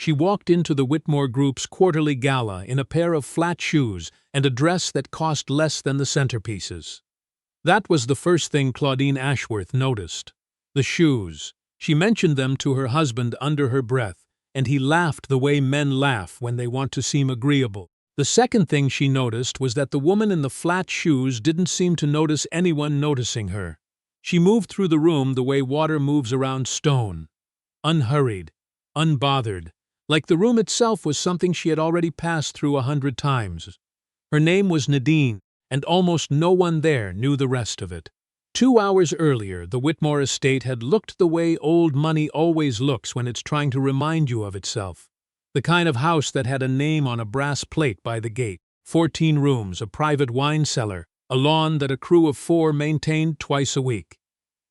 She walked into the Whitmore Group's quarterly gala in a pair of flat shoes and a dress that cost less than the centerpieces. That was the first thing Claudine Ashworth noticed. The shoes. She mentioned them to her husband under her breath, and he laughed the way men laugh when they want to seem agreeable. The second thing she noticed was that the woman in the flat shoes didn't seem to notice anyone noticing her. She moved through the room the way water moves around stone. Unhurried, unbothered, like the room itself was something she had already passed through 100 times. Her name was Nadine, and almost no one there knew the rest of it. 2 hours earlier, the Whitmore estate had looked the way old money always looks when it's trying to remind you of itself. The kind of house that had a name on a brass plate by the gate, 14 rooms, a private wine cellar, a lawn that a crew of 4 maintained twice a week.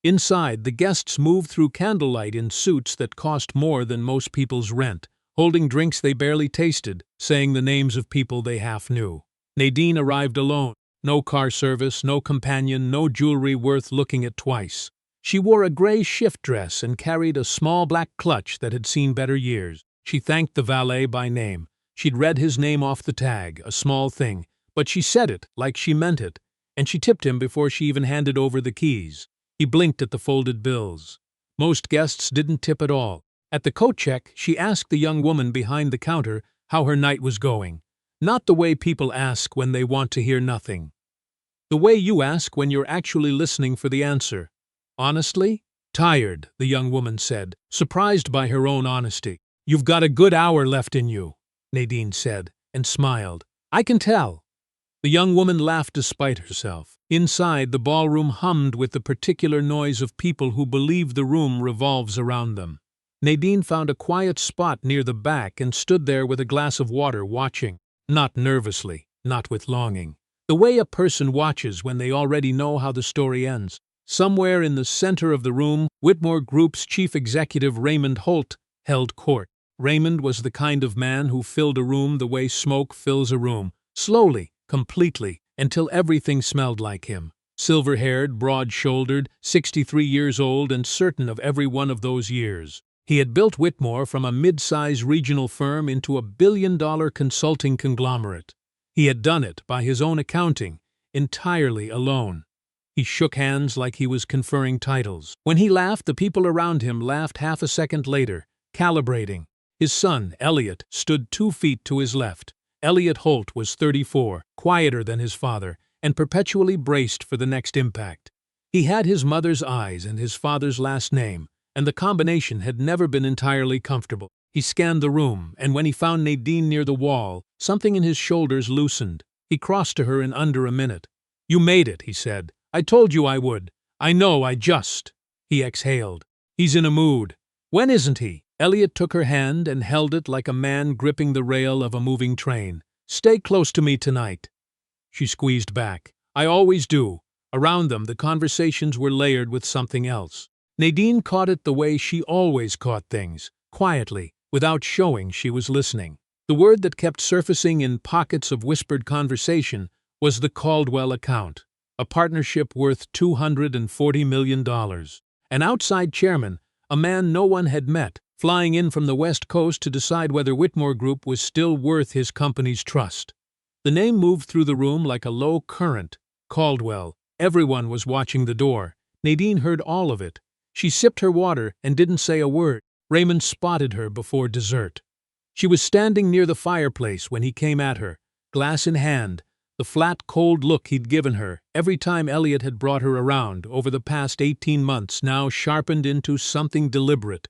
Inside, the guests moved through candlelight in suits that cost more than most people's rent, holding drinks they barely tasted, saying the names of people they half knew. Nadine arrived alone. No car service, no companion, no jewelry worth looking at twice. She wore a gray shift dress and carried a small black clutch that had seen better years. She thanked the valet by name. She'd read his name off the tag, a small thing, but she said it like she meant it, and she tipped him before she even handed over the keys. He blinked at the folded bills. Most guests didn't tip at all. At the coat check, she asked the young woman behind the counter how her night was going. Not the way people ask when they want to hear nothing. The way you ask when you're actually listening for the answer. Honestly? Tired, the young woman said, surprised by her own honesty. You've got a good hour left in you, Nadine said, and smiled. I can tell. The young woman laughed despite herself. Inside, the ballroom hummed with the particular noise of people who believe the room revolves around them. Nadine found a quiet spot near the back and stood there with a glass of water watching. Not nervously, not with longing. The way a person watches when they already know how the story ends. Somewhere in the center of the room, Whitmore Group's chief executive Raymond Holt held court. Raymond was the kind of man who filled a room the way smoke fills a room, slowly, completely, until everything smelled like him. Silver-haired, broad-shouldered, 63 years old and certain of every one of those years. He had built Whitmore from a mid-size regional firm into a billion-dollar consulting conglomerate. He had done it, by his own accounting, entirely alone. He shook hands like he was conferring titles. When he laughed, the people around him laughed half a second later, calibrating. His son, Elliot, stood 2 feet to his left. Elliot Holt was 34, quieter than his father, and perpetually braced for the next impact. He had his mother's eyes and his father's last name, and the combination had never been entirely comfortable. He scanned the room, and when he found Nadine near the wall, something in his shoulders loosened. He crossed to her in under a minute. You made it, he said. I told you I would. I know, I just. He exhaled. He's in a mood. When isn't he? Elliot took her hand and held it like a man gripping the rail of a moving train. Stay close to me tonight. She squeezed back. I always do. Around them, the conversations were layered with something else. Nadine caught it the way she always caught things, quietly, without showing she was listening. The word that kept surfacing in pockets of whispered conversation was the Caldwell account, a partnership worth $240 million. An outside chairman, a man no one had met, flying in from the West Coast to decide whether Whitmore Group was still worth his company's trust. The name moved through the room like a low current. Caldwell. Everyone was watching the door. Nadine heard all of it. She sipped her water and didn't say a word. Raymond spotted her before dessert. She was standing near the fireplace when he came at her, glass in hand, the flat, cold look he'd given her every time Elliot had brought her around over the past 18 months now sharpened into something deliberate.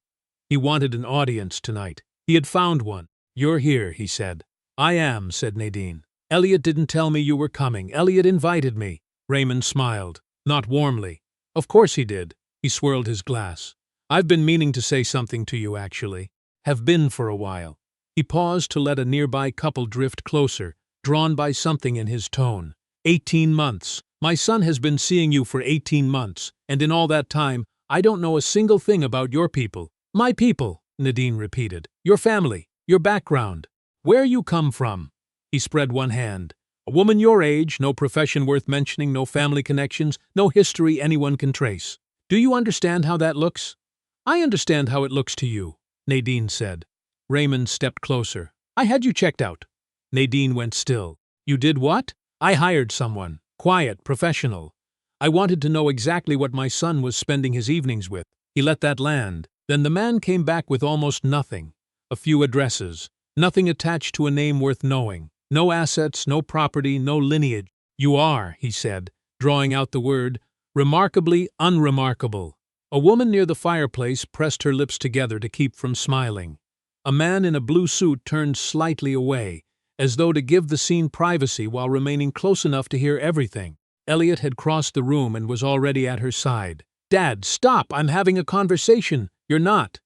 He wanted an audience tonight. He had found one. You're here, he said. I am, said Nadine. Elliot didn't tell me you were coming. Elliot invited me. Raymond smiled. Not warmly. Of course he did. He swirled his glass. I've been meaning to say something to you, actually. Have been for a while. He paused to let a nearby couple drift closer, drawn by something in his tone. 18 months. My son has been seeing you for 18 months, and in all that time, I don't know a single thing about your people. My people, Nadine repeated. Your family, your background. Where you come from. He spread one hand. A woman your age, no profession worth mentioning, no family connections, no history anyone can trace. Do you understand how that looks? I understand how it looks to you, Nadine said. Raymond stepped closer. I had you checked out. Nadine went still. You did what? I hired someone. Quiet, professional. I wanted to know exactly what my son was spending his evenings with. He let that land. Then the man came back with almost nothing. A few addresses. Nothing attached to a name worth knowing. No assets, no property, no lineage. You are, he said, drawing out the word, remarkably unremarkable. A woman near the fireplace pressed her lips together to keep from smiling. A man in a blue suit turned slightly away, as though to give the scene privacy while remaining close enough to hear everything. Elliot had crossed the room and was already at her side. Dad, stop! I'm having a conversation. You're not.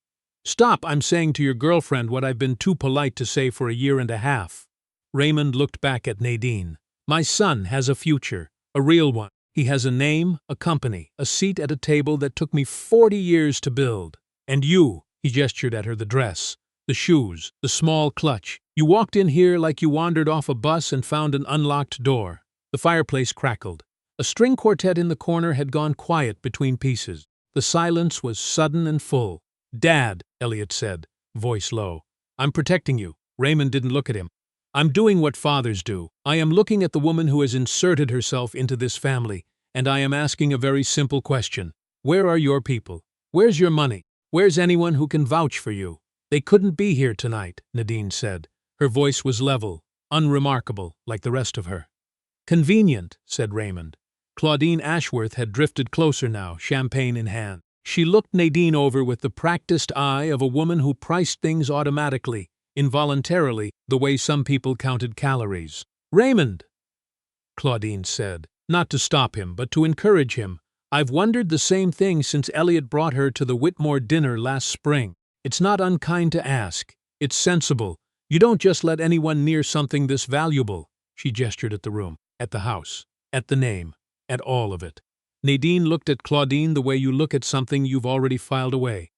Stop! I'm saying to your girlfriend what I've been too polite to say for a year and a half. Raymond looked back at Nadine. My son has a future, a real one. He has a name, a company, a seat at a table that took me 40 years to build. And you, he gestured at her, the dress, the shoes, the small clutch. You walked in here like you wandered off a bus and found an unlocked door. The fireplace crackled. A string quartet in the corner had gone quiet between pieces. The silence was sudden and full. Dad, Elliot said, voice low. I'm protecting you. Raymond didn't look at him. I'm doing what fathers do. I am looking at the woman who has inserted herself into this family, and I am asking a very simple question. Where are your people? Where's your money? Where's anyone who can vouch for you? They couldn't be here tonight, Nadine said. Her voice was level, unremarkable, like the rest of her. Convenient, said Raymond. Claudine Ashworth had drifted closer now, champagne in hand. She looked Nadine over with the practiced eye of a woman who priced things automatically, involuntarily, the way some people counted calories. Raymond, Claudine said, not to stop him, but to encourage him. I've wondered the same thing since Elliot brought her to the Whitmore dinner last spring. It's not unkind to ask. It's sensible. You don't just let anyone near something this valuable. She gestured at the room, at the house, at the name, at all of it. Nadine looked at Claudine the way you look at something you've already filed away.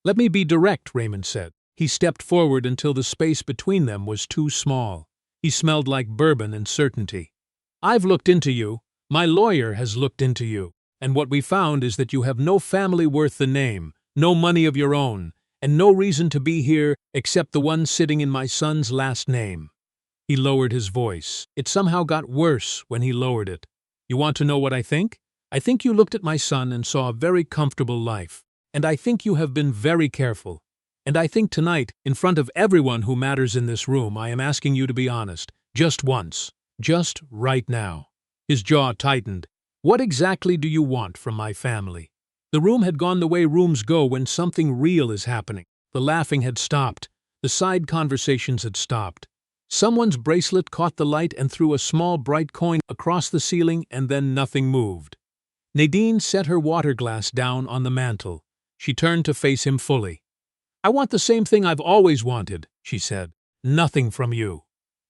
Let me be direct, Raymond said. He stepped forward until the space between them was too small. He smelled like bourbon and certainty. I've looked into you. My lawyer has looked into you. And what we found is that you have no family worth the name, no money of your own, and no reason to be here except the one sitting in my son's last name. He lowered his voice. It somehow got worse when he lowered it. You want to know what I think? I think you looked at my son and saw a very comfortable life. And I think you have been very careful. And I think tonight, in front of everyone who matters in this room, I am asking you to be honest. Just once. Just right now. His jaw tightened. What exactly do you want from my family? The room had gone the way rooms go when something real is happening. The laughing had stopped. The side conversations had stopped. Someone's bracelet caught the light and threw a small bright coin across the ceiling, and then nothing moved. Nadine set her water glass down on the mantel. She turned to face him fully. I want the same thing I've always wanted, she said. Nothing from you.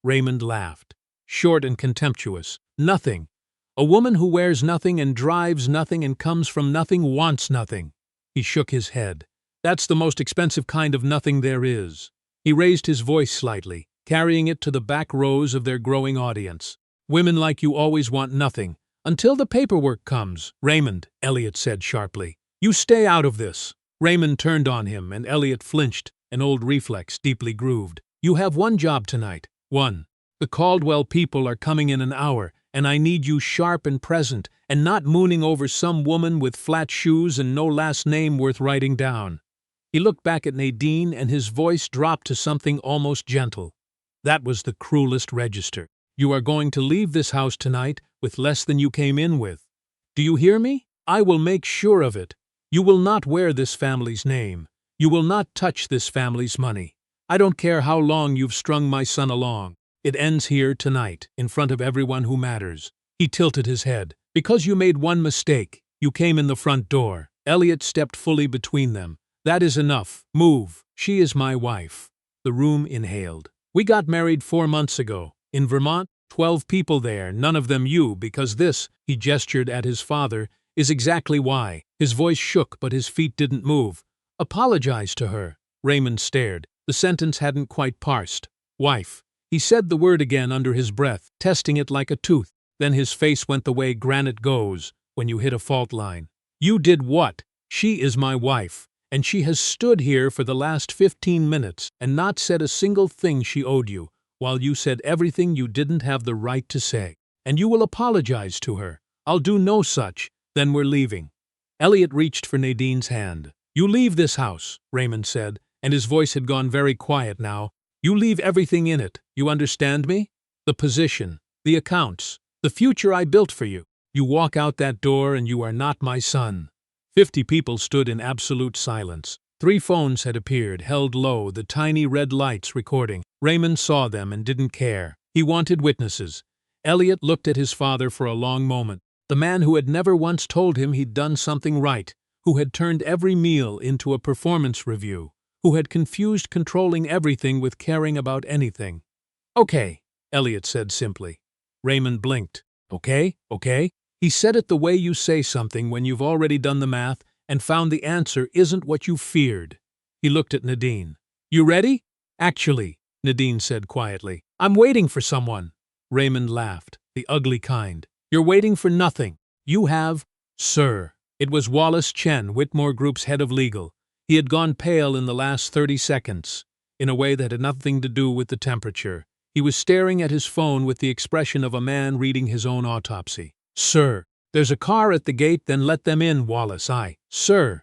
Raymond laughed. Short and contemptuous. Nothing. A woman who wears nothing and drives nothing and comes from nothing wants nothing. He shook his head. That's the most expensive kind of nothing there is. He raised his voice slightly, carrying it to the back rows of their growing audience. Women like you always want nothing, until the paperwork comes. Raymond, Elliot said sharply. You stay out of this. Raymond turned on him, and Elliot flinched, an old reflex deeply grooved. You have one job tonight. One. The Caldwell people are coming in an hour, and I need you sharp and present, and not mooning over some woman with flat shoes and no last name worth writing down. He looked back at Nadine, and his voice dropped to something almost gentle. That was the cruelest register. You are going to leave this house tonight with less than you came in with. Do you hear me? I will make sure of it. You will not wear this family's name. You will not touch this family's money. I don't care how long you've strung my son along. It ends here tonight, in front of everyone who matters. He tilted his head. Because you made one mistake. You came in the front door. Elliot stepped fully between them. That is enough. Move. She is my wife. The room inhaled. We got married 4 months ago. In Vermont, 12 people there, none of them you, because this, he gestured at his father, is exactly why. His voice shook, but his feet didn't move. Apologize to her. Raymond stared. The sentence hadn't quite parsed. Wife. He said the word again under his breath, testing it like a tooth. Then his face went the way granite goes when you hit a fault line. You did what? She is my wife, and she has stood here for the last 15 minutes and not said a single thing she owed you, while you said everything you didn't have the right to say. And you will apologize to her. I'll do no such, then we're leaving." Elliot reached for Nadine's hand. "You leave this house," Raymond said, and his voice had gone very quiet now. "You leave everything in it, you understand me? The position, the accounts, the future I built for you. You walk out that door and you are not my son." 50 people stood in absolute silence. 3 phones had appeared, held low, the tiny red lights recording. Raymond saw them and didn't care. He wanted witnesses. Elliot looked at his father for a long moment. The man who had never once told him he'd done something right, who had turned every meal into a performance review, who had confused controlling everything with caring about anything. "Okay," Elliot said simply. Raymond blinked. "Okay, okay?" He said it the way you say something when you've already done the math and found the answer isn't what you feared. He looked at Nadine. "You ready?" "Actually," Nadine said quietly, "I'm waiting for someone." Raymond laughed, the ugly kind. "You're waiting for nothing. You have, sir." It was Wallace Chen, Whitmore Group's head of legal. He had gone pale in the last 30 seconds, in a way that had nothing to do with the temperature. He was staring at his phone with the expression of a man reading his own autopsy. "Sir, there's a car at the gate, then let them in, Wallace. Sir."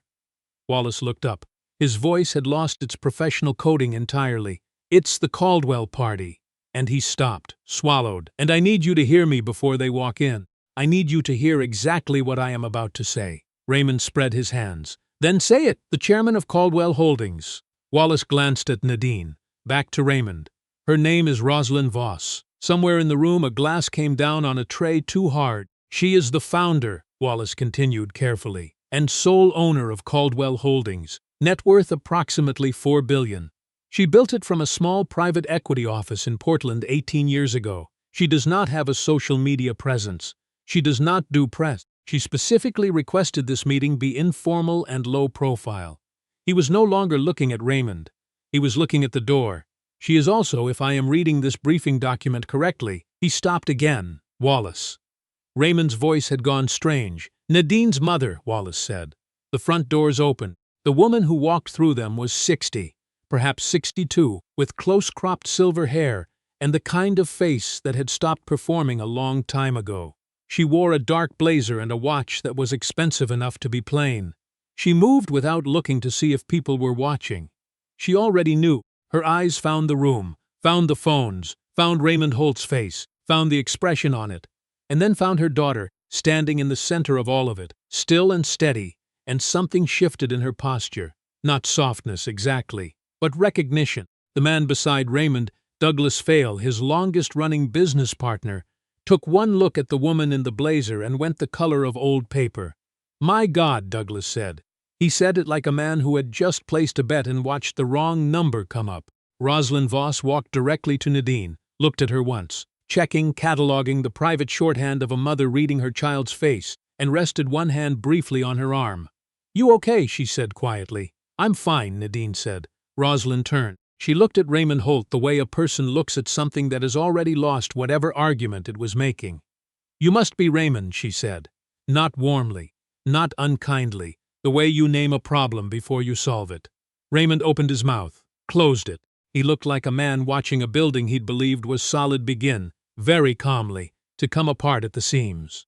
Wallace looked up. His voice had lost its professional coating entirely. "It's the Caldwell party." And he stopped, swallowed. "And I need you to hear me before they walk in. I need you to hear exactly what I am about to say." Raymond spread his hands. "Then say it, the chairman of Caldwell Holdings." Wallace glanced at Nadine, back to Raymond. "Her name is Rosalind Voss." Somewhere in the room a glass came down on a tray too hard. "She is the founder," Wallace continued carefully, "and sole owner of Caldwell Holdings, net worth approximately $4 billion. She built it from a small private equity office in Portland 18 years ago. She does not have a social media presence. She does not do press. She specifically requested this meeting be informal and low profile." He was no longer looking at Raymond. He was looking at the door. "She is also, if I am reading this briefing document correctly." He stopped again. "Wallace." Raymond's voice had gone strange. "Nadine's mother," Wallace said. The front doors opened. The woman who walked through them was 60, perhaps 62, with close-cropped silver hair and the kind of face that had stopped performing a long time ago. She wore a dark blazer and a watch that was expensive enough to be plain. She moved without looking to see if people were watching. She already knew. Her eyes found the room, found the phones, found Raymond Holt's face, found the expression on it, and then found her daughter, standing in the center of all of it, still and steady, and something shifted in her posture. Not softness exactly, but recognition. The man beside Raymond, Douglas Fail, his longest-running business partner, took one look at the woman in the blazer and went the color of old paper. "My God," Douglas said. He said it like a man who had just placed a bet and watched the wrong number come up. Rosalind Voss walked directly to Nadine, looked at her once, checking, cataloging the private shorthand of a mother reading her child's face, and rested one hand briefly on her arm. "You okay?" she said quietly. "I'm fine," Nadine said. Rosalind turned. She looked at Raymond Holt the way a person looks at something that has already lost whatever argument it was making. "You must be Raymond," she said. Not warmly, not unkindly, the way you name a problem before you solve it. Raymond opened his mouth, closed it. He looked like a man watching a building he'd believed was solid begin, very calmly, to come apart at the seams.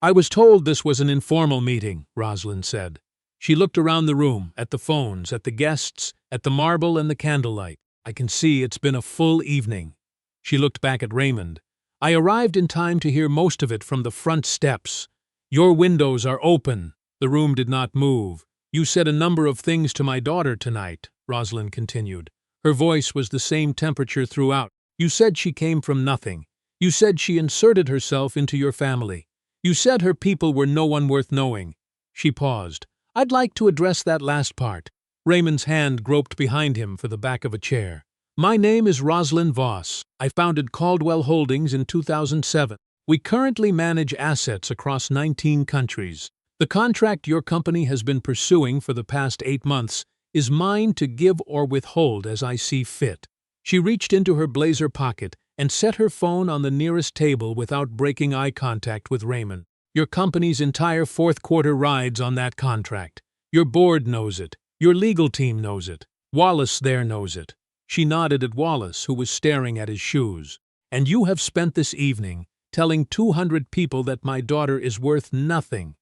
"I was told this was an informal meeting," Rosalind said. She looked around the room, at the phones, at the guests, at the marble and the candlelight. "I can see it's been a full evening." She looked back at Raymond. "I arrived in time to hear most of it from the front steps. Your windows are open." The room did not move. "You said a number of things to my daughter tonight," Rosalind continued. Her voice was the same temperature throughout. "You said she came from nothing. You said she inserted herself into your family. You said her people were no one worth knowing." She paused. "I'd like to address that last part." Raymond's hand groped behind him for the back of a chair. "My name is Rosalind Voss. I founded Caldwell Holdings in 2007. We currently manage assets across 19 countries. The contract your company has been pursuing for the past 8 months is mine to give or withhold as I see fit." She reached into her blazer pocket and set her phone on the nearest table without breaking eye contact with Raymond. "Your company's entire fourth quarter rides on that contract. Your board knows it. Your legal team knows it. Wallace there knows it. She nodded at Wallace, who was staring at his shoes. And you have spent this evening telling 200 people that my daughter is worth nothing.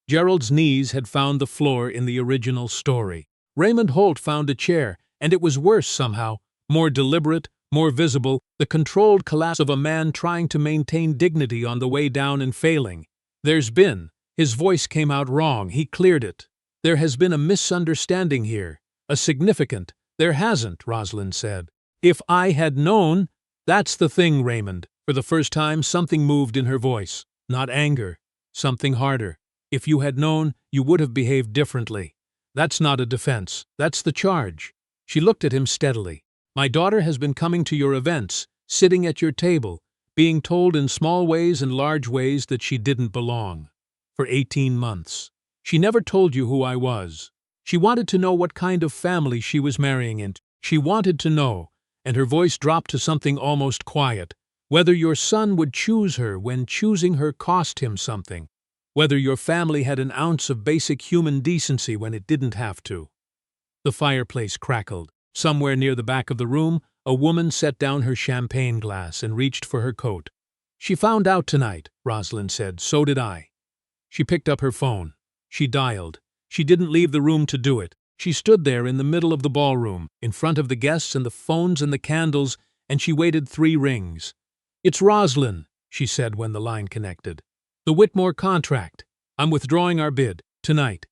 Gerald's knees had found the floor in the original story. Raymond Holt found a chair, and it was worse somehow, more deliberate, more visible, the controlled collapse of a man trying to maintain dignity on the way down and failing. His voice came out wrong, he cleared it. There has been a misunderstanding here. A significant. There hasn't, Rosalind said. If I had known. That's the thing, Raymond. For the first time, something moved in her voice. Not anger. Something harder. If you had known, you would have behaved differently. That's not a defense. That's the charge. She looked at him steadily. My daughter has been coming to your events, sitting at your table, being told in small ways and large ways that she didn't belong. For 18 months. She never told you who I was. She wanted to know what kind of family she was marrying into. She wanted to know, and her voice dropped to something almost quiet, whether your son would choose her when choosing her cost him something, whether your family had an ounce of basic human decency when it didn't have to. The fireplace crackled. Somewhere near the back of the room, a woman set down her champagne glass and reached for her coat. She found out tonight, Rosalind said. So did I. She picked up her phone. She dialed. She didn't leave the room to do it. She stood there in the middle of the ballroom, in front of the guests and the phones and the candles, and she waited 3 rings. It's Rosalind, she said when the line connected. The Whitmore contract. I'm withdrawing our bid, tonight.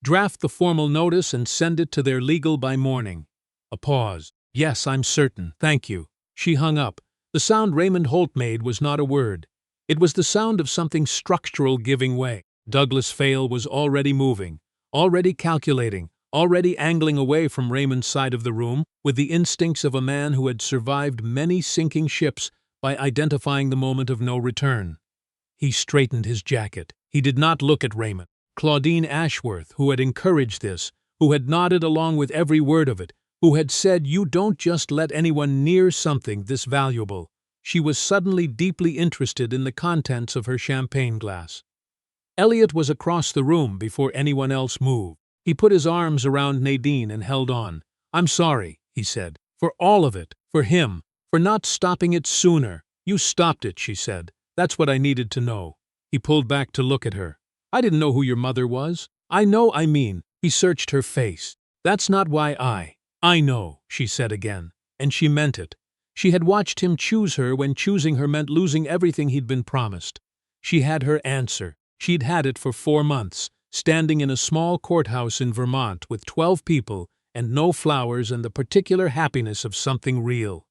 Draft the formal notice and send it to their legal by morning. A pause. Yes, I'm certain, thank you. She hung up. The sound Raymond Holt made was not a word. It was the sound of something structural giving way. Douglas Fail was already moving, already calculating, already angling away from Raymond's side of the room with the instincts of a man who had survived many sinking ships by identifying the moment of no return. He straightened his jacket. He did not look at Raymond. Claudine Ashworth, who had encouraged this, who had nodded along with every word of it, who had said, "You don't just let anyone near something this valuable." She was suddenly deeply interested in the contents of her champagne glass. Elliot was across the room before anyone else moved. He put his arms around Nadine and held on. "I'm sorry," he said, "for all of it, for him, for not stopping it sooner." "You stopped it," she said. "That's what I needed to know." He pulled back to look at her. "I didn't know who your mother was." I mean." He searched her face. "That's not why I know," she said again, and she meant it. She had watched him choose her when choosing her meant losing everything he'd been promised. She had her answer. She'd had it for 4 months, standing in a small courthouse in Vermont with 12 people and no flowers and the particular happiness of something real.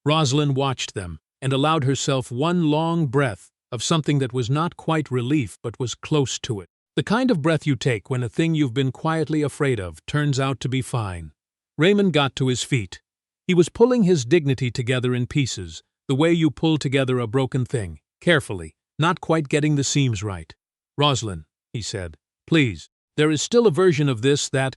Rosalind watched them and allowed herself one long breath of something that was not quite relief but was close to it. The kind of breath you take when a thing you've been quietly afraid of turns out to be fine. Raymond got to his feet. He was pulling his dignity together in pieces, the way you pull together a broken thing, carefully, not quite getting the seams right. "Rosalind," he said, "please, there is still a version of this that—"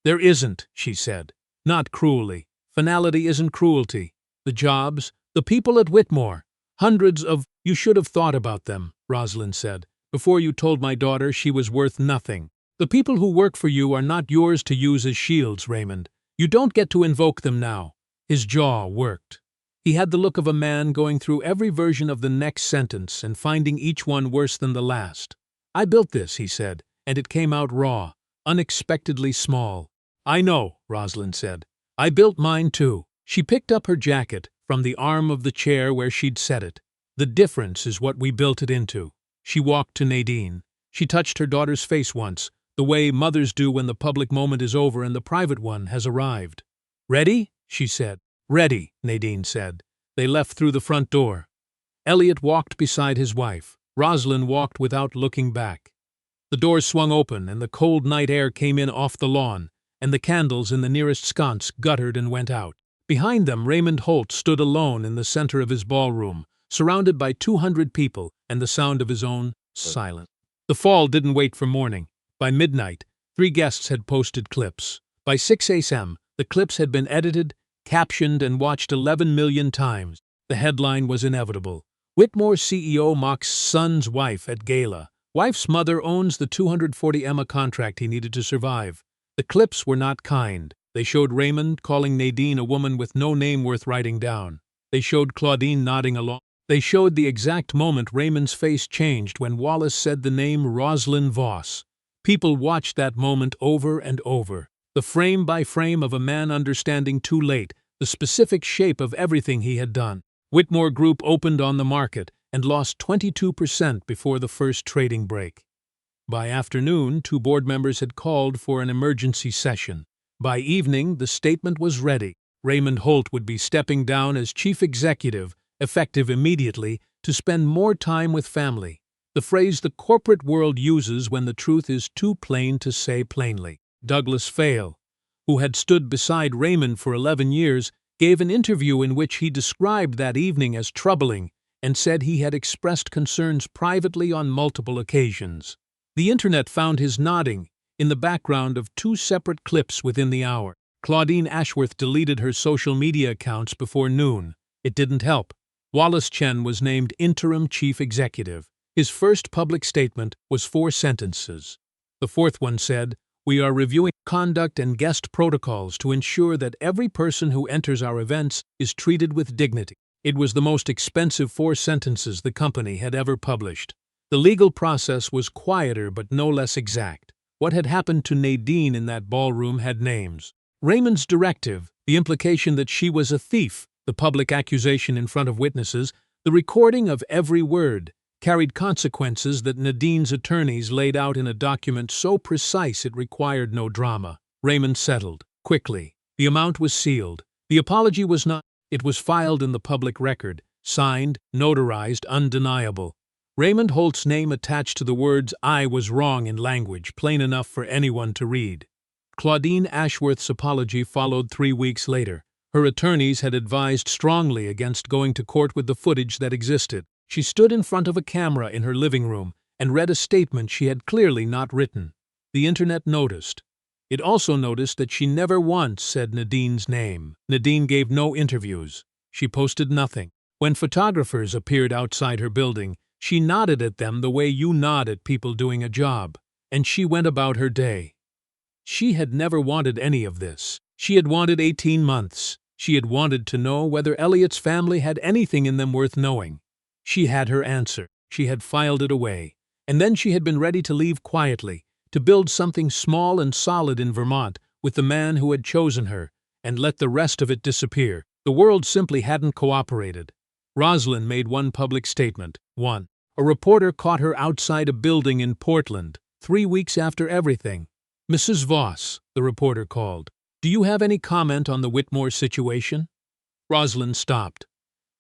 "There isn't," she said, not cruelly. "Finality isn't cruelty. The jobs, the people at Whitmore, hundreds of—" "You should have thought about them," Rosalind said, "before you told my daughter she was worth nothing. The people who work for you are not yours to use as shields, Raymond. You don't get to invoke them now." His jaw worked. He had the look of a man going through every version of the next sentence and finding each one worse than the last. "I built this," he said, "and it came out raw, unexpectedly small." "I know," Rosalind said. "I built mine too." She picked up her jacket from the arm of the chair where she'd set it. "The difference is what we built it into." She walked to Nadine. She touched her daughter's face once, the way mothers do when the public moment is over and the private one has arrived. "Ready?" she said. "Ready," Nadine said. They left through the front door. Elliot walked beside his wife. Rosalind walked without looking back. The doors swung open and the cold night air came in off the lawn, and the candles in the nearest sconce guttered and went out. Behind them, Raymond Holt stood alone in the center of his ballroom, surrounded by 200 people and the sound of his own silence. The fall didn't wait for morning. By midnight, 3 guests had posted clips. By 6 a.m., the clips had been edited, captioned, and watched 11 million times. The headline was inevitable. Whitmore CEO mocks son's wife at gala. Wife's mother owns the $240 million contract he needed to survive. The clips were not kind. They showed Raymond calling Nadine a woman with no name worth writing down. They showed Claudine nodding along. They showed the exact moment Raymond's face changed when Wallace said the name Rosalind Voss. People watched that moment over and over, the frame by frame of a man understanding too late the specific shape of everything he had done. Whitmore Group opened on the market and lost 22% before the first trading break. By afternoon, 2 board members had called for an emergency session. By evening, the statement was ready. Raymond Holt would be stepping down as chief executive, effective immediately, to spend more time with family. The phrase the corporate world uses when the truth is too plain to say plainly. Douglas Fail, who had stood beside Raymond for 11 years, gave an interview in which he described that evening as troubling and said he had expressed concerns privately on multiple occasions. The internet found his nodding in the background of 2 separate clips within the hour. Claudine Ashworth deleted her social media accounts before noon. It didn't help. Wallace Chen was named interim chief executive. His first public statement was 4 sentences. The fourth one said, "We are reviewing conduct and guest protocols to ensure that every person who enters our events is treated with dignity." It was the most expensive 4 sentences the company had ever published. The legal process was quieter but no less exact. What had happened to Nadine in that ballroom had names. Raymond's directive, the implication that she was a thief, the public accusation in front of witnesses, the recording of every word, carried consequences that Nadine's attorneys laid out in a document so precise it required no drama. Raymond settled, quickly. The amount was sealed. The apology was not. It was filed in the public record, signed, notarized, undeniable. Raymond Holt's name attached to the words "I was wrong" in language plain enough for anyone to read. Claudine Ashworth's apology followed 3 weeks later. Her attorneys had advised strongly against going to court with the footage that existed. She stood in front of a camera in her living room and read a statement she had clearly not written. The internet noticed. It also noticed that she never once said Nadine's name. Nadine gave no interviews. She posted nothing. When photographers appeared outside her building, she nodded at them the way you nod at people doing a job, and she went about her day. She had never wanted any of this. She had wanted 18 months. She had wanted to know whether Elliot's family had anything in them worth knowing. She had her answer. She had filed it away. And then she had been ready to leave quietly, to build something small and solid in Vermont with the man who had chosen her, and let the rest of it disappear. The world simply hadn't cooperated. Rosalind made one public statement. 1. A reporter caught her outside a building in Portland, 3 weeks after everything. "Mrs. Voss," the reporter called, "do you have any comment on the Whitmore situation?" Rosalind stopped.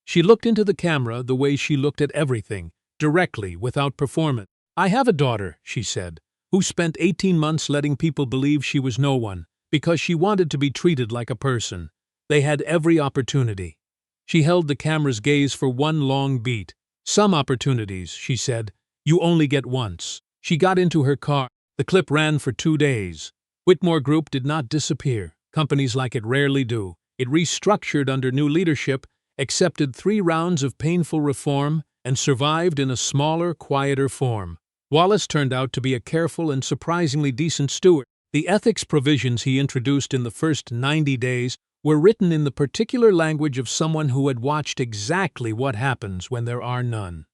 She looked into the camera the way she looked at everything, directly, without performance. "I have a daughter," she said, "who spent 18 months letting people believe she was no one, because she wanted to be treated like a person. They had every opportunity." She held the camera's gaze for one long beat. "Some opportunities," she said, "you only get once." She got into her car. The clip ran for 2 days. Whitmore Group did not disappear. Companies like it rarely do. It restructured under new leadership, accepted 3 rounds of painful reform, and survived in a smaller, quieter form. Wallace turned out to be a careful and surprisingly decent steward. The ethics provisions he introduced in the first 90 days were written in the particular language of someone who had watched exactly what happens when there are none.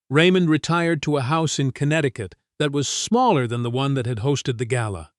Raymond retired to a house in Connecticut that was smaller than the one that had hosted the gala.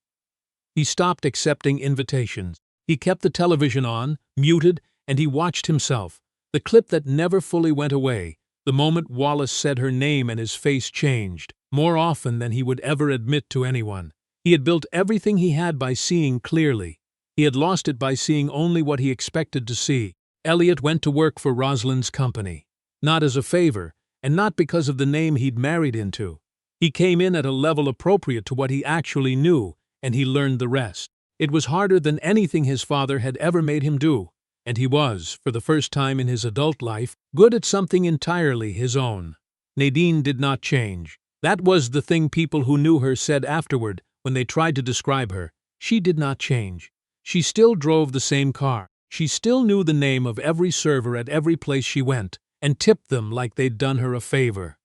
He stopped accepting invitations. He kept the television on, muted, and he watched himself. The clip that never fully went away, the moment Wallace said her name and his face changed, more often than he would ever admit to anyone. He had built everything he had by seeing clearly. He had lost it by seeing only what he expected to see. Elliot went to work for Rosalind's company. Not as a favor, and not because of the name he'd married into. He came in at a level appropriate to what he actually knew, and he learned the rest. It was harder than anything his father had ever made him do, and he was, for the first time in his adult life, good at something entirely his own. Nadine did not change. That was the thing people who knew her said afterward when they tried to describe her. She did not change. She still drove the same car. She still knew the name of every server at every place she went, and tipped them like they'd done her a favor.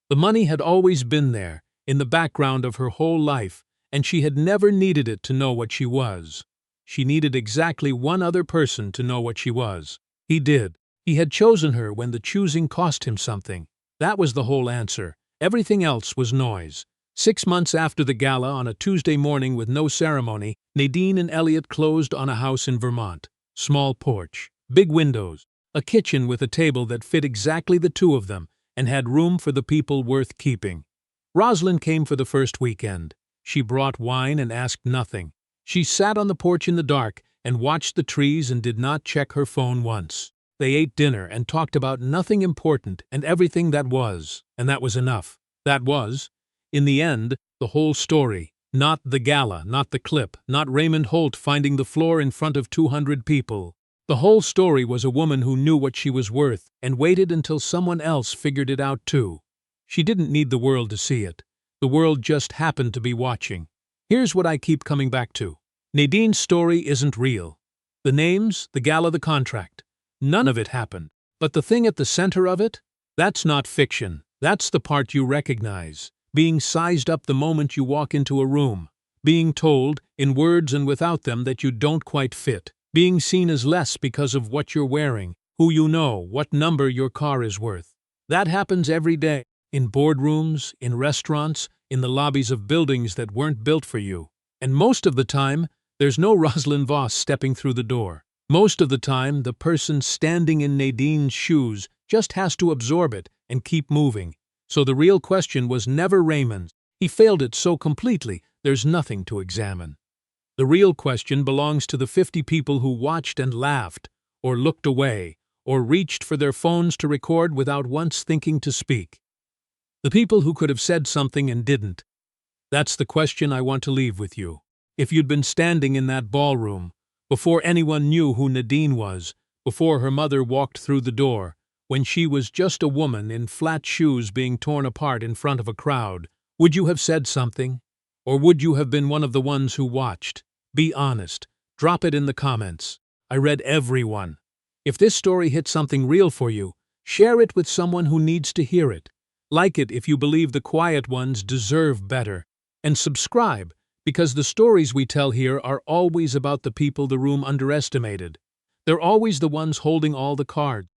The money had always been there, in the background of her whole life, and she had never needed it to know what she was. She needed exactly one other person to know what she was. He did. He had chosen her when the choosing cost him something. That was the whole answer. Everything else was noise. 6 months after the gala, on a Tuesday morning with no ceremony, Nadine and Elliot closed on a house in Vermont. Small porch, big windows, a kitchen with a table that fit exactly the two of them and had room for the people worth keeping. Rosalind came for the first weekend. She brought wine and asked nothing. She sat on the porch in the dark and watched the trees and did not check her phone once. They ate dinner and talked about nothing important and everything that was, and that was enough. That was, in the end, the whole story. Not the gala, not the clip, not Raymond Holt finding the floor in front of 200 people. The whole story was a woman who knew what she was worth and waited until someone else figured it out too. She didn't need the world to see it. The world just happened to be watching. Here's what I keep coming back to. Nadine's story isn't real. The names, the gala, the contract. None of it happened. But the thing at the center of it? That's not fiction. That's the part you recognize. Being sized up the moment you walk into a room. Being told, in words and without them, that you don't quite fit. Being seen as less because of what you're wearing, who you know, what number your car is worth. That happens every day. In boardrooms, in restaurants, in the lobbies of buildings that weren't built for you. And most of the time, there's no Rosalind Voss stepping through the door. Most of the time, the person standing in Nadine's shoes just has to absorb it and keep moving. So the real question was never Raymond's. He failed it so completely, there's nothing to examine. The real question belongs to the 50 people who watched and laughed, or looked away, or reached for their phones to record without once thinking to speak. The people who could have said something and didn't. That's the question I want to leave with you. If you'd been standing in that ballroom, before anyone knew who Nadine was, before her mother walked through the door, when she was just a woman in flat shoes being torn apart in front of a crowd, would you have said something? Or would you have been one of the ones who watched? Be honest. Drop it in the comments. I read every one. If this story hit something real for you, share it with someone who needs to hear it. Like it if you believe the quiet ones deserve better. And subscribe, because the stories we tell here are always about the people the room underestimated. They're always the ones holding all the cards.